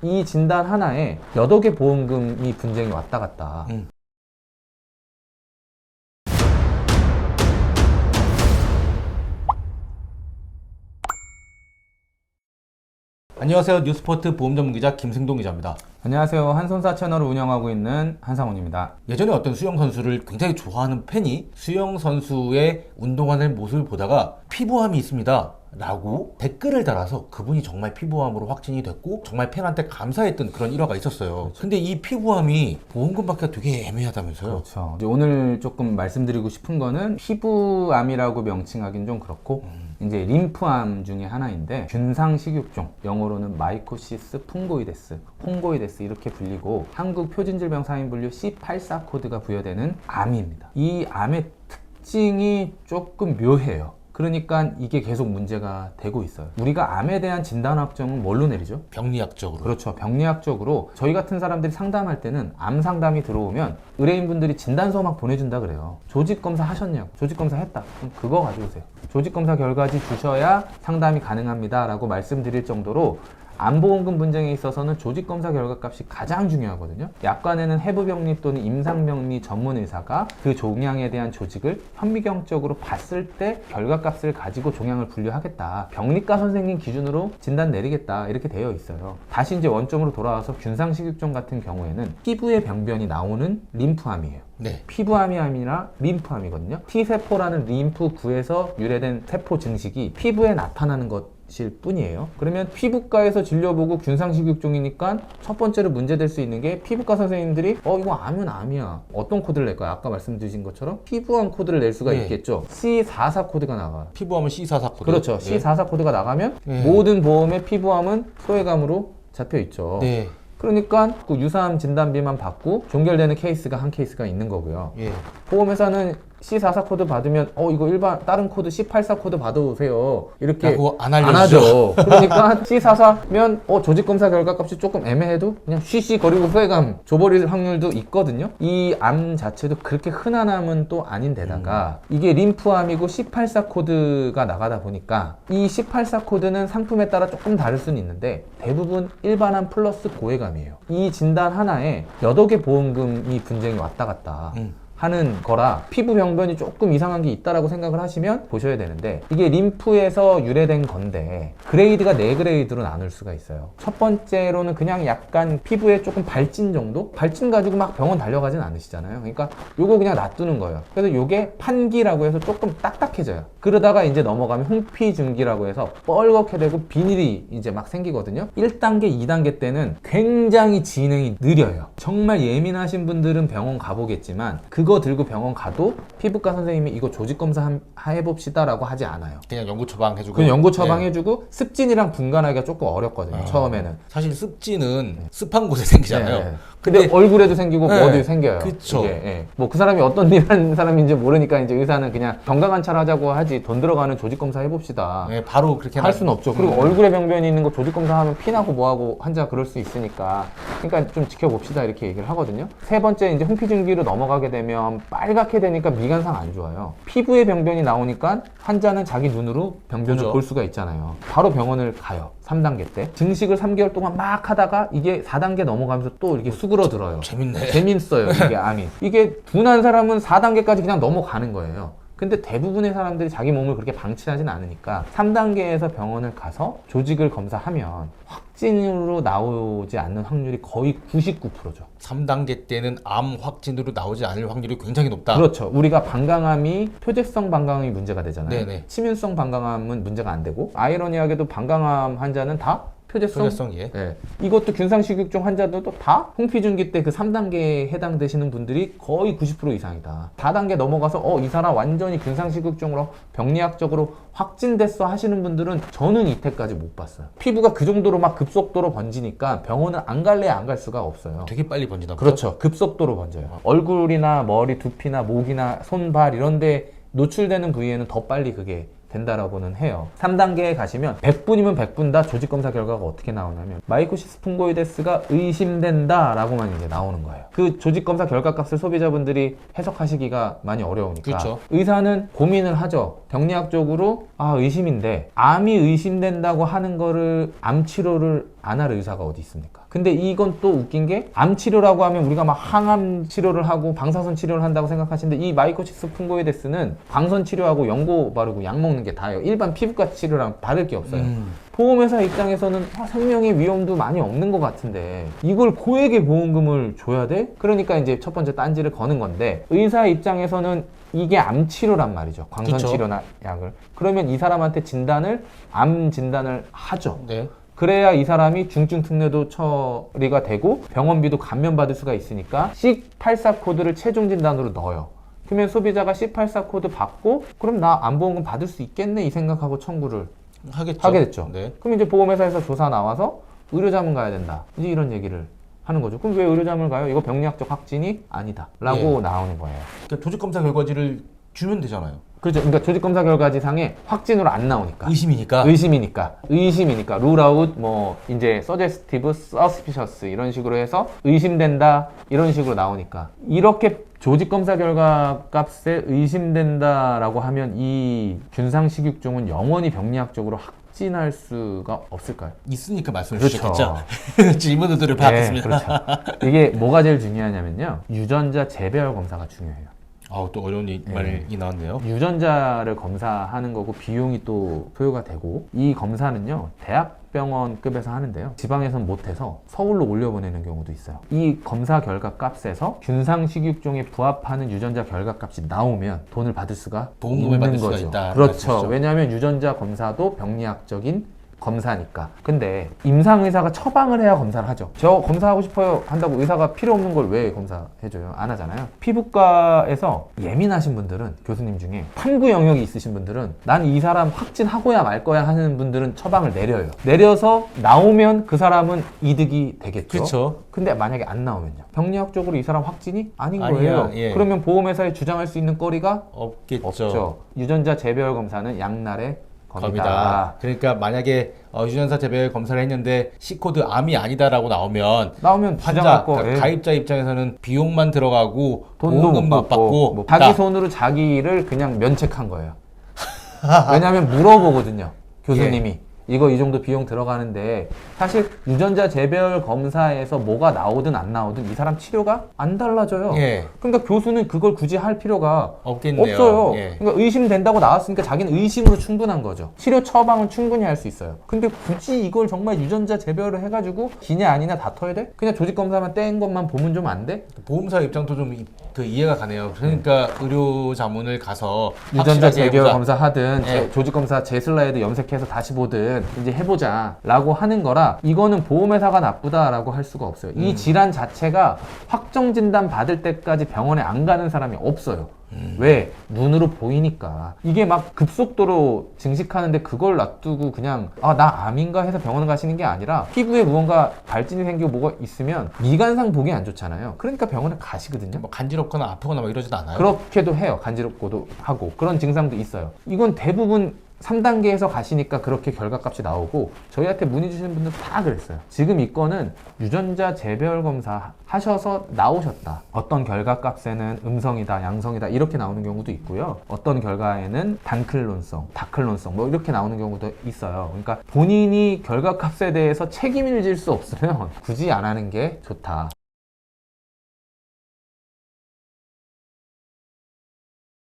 이 진단 하나에 몇 억의 보험금이 분쟁이 왔다 갔다. 안녕하세요. 뉴스포트 보험 전문 기자 김승동 기자입니다. 안녕하세요. 한손사 채널을 운영하고 있는 한상훈입니다. 예전에 어떤 수영 선수를 굉장히 좋아하는 팬이 수영 선수의 운동하는 모습을 보다가 피부암이 있습니다 라고 댓글을 달아서 그분이 정말 피부암으로 확진이 됐고 정말 팬한테 감사했던 그런 일화가 있었어요. 근데 이 피부암이 보험금 받기가 되게 애매하다면서요? 그렇죠. 이제 오늘 조금 말씀드리고 싶은 거는 피부암이라고 명칭하기는 좀 그렇고 이제 림프암 중에 하나인데 균상식육종, 영어로는 마이코시스 풍고이데스, 홍고이데스 이렇게 불리고 한국 표준질병사인분류 C84 코드가 부여되는 암입니다. 이 암의 특징이 조금 묘해요. 그러니까 이게 계속 문제가 되고 있어요. 우리가 암에 대한 진단 확정은 뭘로 내리죠? 병리학적으로. 그렇죠. 병리학적으로 저희 같은 사람들이 상담할 때는 암 상담이 들어오면 의뢰인분들이 진단서 막 보내준다 그래요. 조직검사 하셨냐고. 조직검사 했다. 그럼 그거 가져오세요. 조직검사 결과지 주셔야 상담이 가능합니다 라고 말씀드릴 정도로 암보험금 분쟁에 있어서는 조직검사 결과값이 가장 중요하거든요. 약관에는 해부병리 또는 임상병리 전문의사가 그 종양에 대한 조직을 현미경적으로 봤을 때 결과값을 가지고 종양을 분류하겠다. 병리과 선생님 기준으로 진단 내리겠다. 이렇게 되어 있어요. 다시 이제 원점으로 돌아와서 균상식육종 같은 경우에는 피부의 병변이 나오는 림프암이에요. 네. 피부암이 아니라 림프암이거든요. T세포라는 림프구에서 유래된 세포 증식이 피부에 나타나는 것일 뿐이에요. 그러면 피부과에서 진료보고 균상식육종이니까 첫 번째로 문제될 수 있는 게 피부과 선생님들이 이거 암은 암이야. 어떤 코드를 낼까요? 아까 말씀드린 것처럼 피부암 코드를 낼 수가 있겠죠. C44 코드가 나가요. 피부암은 C44 코드. 그렇죠. 네. C44 코드가 나가면 모든 보험의 피부암은 소외감으로 잡혀 있죠. 네. 그러니까 그 유사암 진단비만 받고 종결되는 케이스가 한 케이스가 있는 거고요. 예. 보험회사는 C44 코드 받으면 이거 일반 다른 코드 C84 코드 받아오세요 이렇게 그거 안 안 알려주죠. 하죠. 그러니까 C44면 조직검사 결과값이 조금 애매해도 그냥 쉬쉬거리고 소외감 줘버릴 확률도 있거든요. 이 암 자체도 그렇게 흔한 암은 또 아닌데다가 이게 림프암이고 C84 코드가 나가다 보니까 이 C84 코드는 상품에 따라 조금 다를 수는 있는데 대부분 일반암 플러스 고해감이에요. 이 진단 하나에 몇 억의 보험금이 분쟁이 왔다 갔다 하는 거라 피부 병변이 조금 이상한 게 있다라고 생각을 하시면 보셔야 되는데 이게 림프에서 유래된 건데 그레이드가 4그레이드로 나눌 수가 있어요. 첫 번째로는 그냥 약간 피부에 조금 발진 정도? 발진 가지고 막 병원 달려가진 않으시잖아요. 그러니까 요거 그냥 놔두는 거예요. 그래서 요게 판기라고 해서 조금 딱딱해져요. 그러다가 이제 넘어가면 홍피증기라고 해서 뻘겋게 되고 비닐이 이제 막 생기거든요. 1단계, 2단계 때는 굉장히 진행이 느려요. 정말 예민하신 분들은 병원 가보겠지만 그거 들고 병원 가도 피부과 선생님이 이거 조직검사 해봅시다 라고 하지 않아요. 그냥 연고 처방해주고. 그냥 연고 처방해주고 습진이랑 분간하기가 조금 어렵거든요. 처음에는. 사실 습진은 습한 곳에 생기잖아요. 네. 근데 얼굴에도 생기고 어디에 생겨요. 그쵸. 뭐 그 사람이 어떤 일 하는 사람인지 모르니까 이제 의사는 그냥 건강관찰 하자고 하지 돈 들어가는 조직검사 해봅시다. 네, 바로 그렇게 할 수는 없죠. 그리고 얼굴에 병변이 있는 거 조직검사 하면 피나고 뭐하고 환자 그럴 수 있으니까 그러니까 좀 지켜봅시다 이렇게 얘기를 하거든요. 세 번째 이제 홍피증기로 넘어가게 되면 빨갛게 되니까 미간상 안 좋아요. 피부에 병변이 나오니까 환자는 자기 눈으로 병변을 그죠. 볼 수가 있잖아요. 바로 병원을 가요. 3단계 때 증식을 3개월 동안 막 하다가 이게 4단계 넘어가면서 또 이렇게 수그러들어요. 재밌네. 재밌어요 이게 암이. 이게 둔한 사람은 4단계까지 그냥 넘어가는 거예요. 근데 대부분의 사람들이 자기 몸을 그렇게 방치하진 않으니까 3단계에서 병원을 가서 조직을 검사하면 확진으로 나오지 않는 확률이 거의 99%죠. 3단계 때는 암 확진으로 나오지 않을 확률이 굉장히 높다. 그렇죠. 우리가 방광암이 표재성 방광암이 문제가 되잖아요. 네네. 치민성 방광암은 문제가 안 되고 아이러니하게도 방광암 환자는 다 표재성? 예. 네. 이것도 균상식육종 환자들도 다 홍피증기 때 그 3단계에 해당되시는 분들이 거의 90% 이상이다. 4단계 넘어가서 이 사람 완전히 균상식육종으로 병리학적으로 확진됐어 하시는 분들은 저는 이때까지 못 봤어요. 피부가 그 정도로 막 급속도로 번지니까 병원을 안 갈래 안 갈 수가 없어요. 되게 빨리 번지나 보죠? 그렇죠. 급속도로 번져요. 얼굴이나 머리, 두피나 목이나 손, 발 이런 데 노출되는 부위에는 더 빨리 그게 된다라고는 해요. 3단계에 가시면 100분이면 100분 다 조직검사 결과가 어떻게 나오냐면 마이코시스 풍고이데스가 의심된다 라고만 이제 나오는 거예요. 그 조직검사 결과값을 소비자분들이 해석하시기가 많이 어려우니까 그렇죠. 의사는 고민을 하죠. 병리학적으로 의심인데 암이 의심된다고 하는 거를 암 치료를 안 할 의사가 어디 있습니까? 근데 이건 또 웃긴 게 암 치료라고 하면 우리가 막 항암 치료를 하고 방사선 치료를 한다고 생각하시는데 이 마이코시스 푼고이데스는 광선 치료하고 연고 바르고 약 먹는 게 다예요. 일반 피부과 치료랑 받을 게 없어요. 보험회사 입장에서는 생명의 위험도 많이 없는 것 같은데 이걸 고액의 보험금을 줘야 돼? 그러니까 이제 첫 번째 딴지를 거는 건데 의사 입장에서는 이게 암 치료란 말이죠. 광선 그쵸. 치료나 약을. 그러면 이 사람한테 암 진단을 하죠. 네. 그래야 이 사람이 중증 특례도 처리가 되고 병원비도 감면받을 수가 있으니까 C84 코드를 최종 진단으로 넣어요. 그러면 소비자가 C84 코드 받고 그럼 나 암보험금 받을 수 있겠네 이 생각하고 청구를 하게 됐죠. 네. 그럼 이제 보험회사에서 조사 나와서 의료자문 가야 된다. 이제 이런 얘기를 하는 거죠. 그럼 왜 의료자문을 가요? 이거 병리학적 확진이 아니다. 라고 예. 나오는 거예요. 그러니까 조직검사 결과지를 주면 되잖아요. 그렇죠. 그러니까 조직검사 결과지상에 확진으로 안 나오니까. 의심이니까. 의심이니까. 룰아웃, 뭐, 이제, suggestive, suspicious, 이런 식으로 해서 의심된다, 이런 식으로 나오니까. 이렇게 조직검사 결과 값에 의심된다라고 하면 이 균상식육종은 영원히 병리학적으로 확진할 수가 없을까요? 있으니까 말씀을 그렇죠. 주셨겠죠. 질문들을 받았습니다. 네, 그렇죠. 이게 뭐가 제일 중요하냐면요. 유전자 재배열 검사가 중요해요. 아우 또 어려운 말이 나왔네요. 유전자를 검사하는 거고 비용이 또 소요가 되고 이 검사는요 대학병원급에서 하는데요 지방에선 못해서 서울로 올려보내는 경우도 있어요. 이 검사 결과 값에서 균상식육종에 부합하는 유전자 결과 값이 나오면 돈을 받을 수가 보험금을 있는 받을 수가 거죠. 있다. 그렇죠. 말씀이시죠? 왜냐하면 유전자 검사도 병리학적인 검사니까. 근데 임상의사가 처방을 해야 검사를 하죠. 저 검사하고 싶어요 한다고 의사가 필요 없는 걸 왜 검사해줘요? 안 하잖아요. 피부과에서 예민하신 분들은 교수님 중에 탐구 영역이 있으신 분들은 난 이 사람 확진하고야 말 거야 하는 분들은 처방을 내려요. 내려서 나오면 그 사람은 이득이 되겠죠. 그렇죠. 근데 만약에 안 나오면요. 병리학적으로 이 사람 확진이 아닌 아니야, 거예요. 예. 그러면 보험회사에 주장할 수 있는 거리가 없겠죠. 없죠. 유전자 재배열 검사는 양날의 겁니다. 검이다. 그러니까 만약에 유전자 재배열 검사를 했는데 C코드 암이 아니다라고 나오면 나오면 환자 주장할 거. 그러니까 가입자 입장에서는 비용만 들어가고 돈도 보험금도 못 받고 뭐 자기 손으로 자기를 그냥 면책한 거예요. 왜냐하면 물어보거든요. 교수님이 이거 이 정도 비용 들어가는데 사실 유전자 재배열 검사에서 뭐가 나오든 안 나오든 이 사람 치료가 안 달라져요. 예. 그러니까 교수는 그걸 굳이 할 필요가 없겠네요. 없어요. 예. 그러니까 의심된다고 나왔으니까 자기는 의심으로 충분한 거죠. 치료 처방은 충분히 할 수 있어요. 근데 굳이 이걸 정말 유전자 재배열을 해가지고 기냐 아니냐 다퉈야 돼? 그냥 조직검사만 뗀 것만 보면 좀 안 돼? 보험사 입장도 좀 그 이해가 가네요. 그러니까 의료 자문을 가서 유전자 확실하게 재배열 해보자. 검사하든 예. 조직검사 제 슬라이드 염색해서 다시 보든 이제 해보자 라고 하는 거라 이거는 보험회사가 나쁘다라고 할 수가 없어요. 이 질환 자체가 확정 진단 받을 때까지 병원에 안 가는 사람이 없어요. 왜? 눈으로 보이니까. 이게 막 급속도로 증식하는데 그걸 놔두고 그냥 나 암인가 해서 병원 가시는 게 아니라 피부에 무언가 발진이 생기고 뭐가 있으면 미관상 보기 안 좋잖아요. 그러니까 병원에 가시거든요. 뭐 간지럽거나 아프거나 뭐 이러지도 않아요. 그렇게도 해요. 간지럽고도 하고 그런 증상도 있어요. 이건 대부분 3단계에서 가시니까 그렇게 결과값이 나오고 저희한테 문의 주시는 분들 다 그랬어요. 지금 이 건은 유전자 재배열 검사 하셔서 나오셨다. 어떤 결과값에는 음성이다, 양성이다 이렇게 나오는 경우도 있고요. 어떤 결과에는 단클론성, 다클론성 뭐 이렇게 나오는 경우도 있어요. 그러니까 본인이 결과값에 대해서 책임을 질 수 없으면 굳이 안 하는 게 좋다.